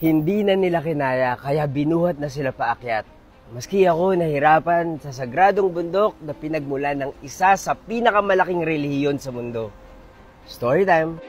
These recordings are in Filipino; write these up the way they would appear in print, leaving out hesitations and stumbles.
Hindi na nila kinaya kaya binuhat na sila paakyat. Maski ako nahirapan sa sagradong bundok na pinagmulan ng isa sa pinakamalaking relihiyon sa mundo. Story time!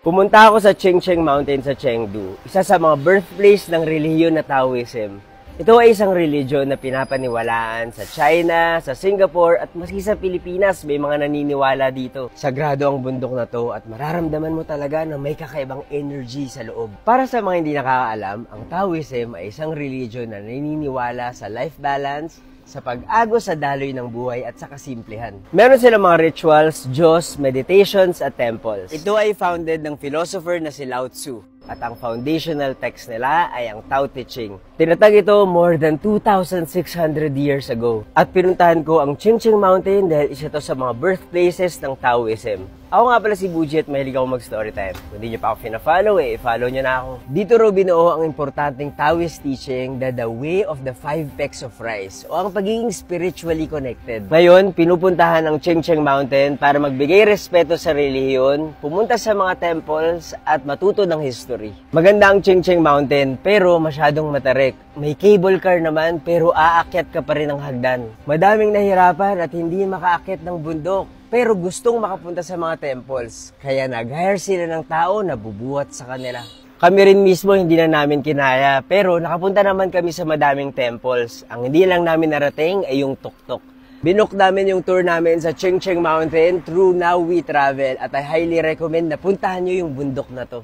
Pumunta ako sa Chengcheng Mountain sa Chengdu, isa sa mga birthplace ng relihiyon na Taoism. Ito ay isang religion na pinapaniwalaan sa China, sa Singapore at maski sa Pilipinas may mga naniniwala dito. Sagrado ang bundok na to at mararamdaman mo talaga na may kakaibang energy sa loob. Para sa mga hindi nakakaalam, ang Taoism ay isang religion na naniniwala sa life balance, sa pag-agos sa daloy ng buhay at sa kasimplihan. Meron silang mga rituals, Diyos, meditations at temples. Ito ay founded ng philosopher na si Lao Tzu. At ang foundational text nila ay ang Tao Te Ching. Tinatag ito more than 2,600 years ago. At pinuntahan ko ang Chengcheng Mountain dahil isa to sa mga birthplaces ng Taoism. Ako nga pala si Buji at mahilig ako mag-storytime. Kung hindi nyo pa ako fina-follow, i-follow nyo na ako. Dito raw binuo ang importanteng Taoist teaching na the way of the 5 pecks of rice o ang pagiging spiritually connected. Ngayon, pinupuntahan ang Chengcheng Mountain para magbigay respeto sa relihiyon, pumunta sa mga temples at matuto ng history. Maganda ang Chengcheng Mountain pero masyadong matarik. May cable car naman pero aakyat ka pa rin ng hagdan. Madaming nahirapan at hindi makaakyat ng bundok. Pero gustong makapunta sa mga temples, kaya nag-hire sila ng tao na bubuhat sa kanila. Kami rin mismo hindi na namin kinaya, pero nakapunta naman kami sa madaming temples. Ang hindi lang namin narating ay yung tuktok. Binook namin yung tour namin sa Chengcheng Mountain through Now We Travel at I highly recommend na puntahan nyo yung bundok na to.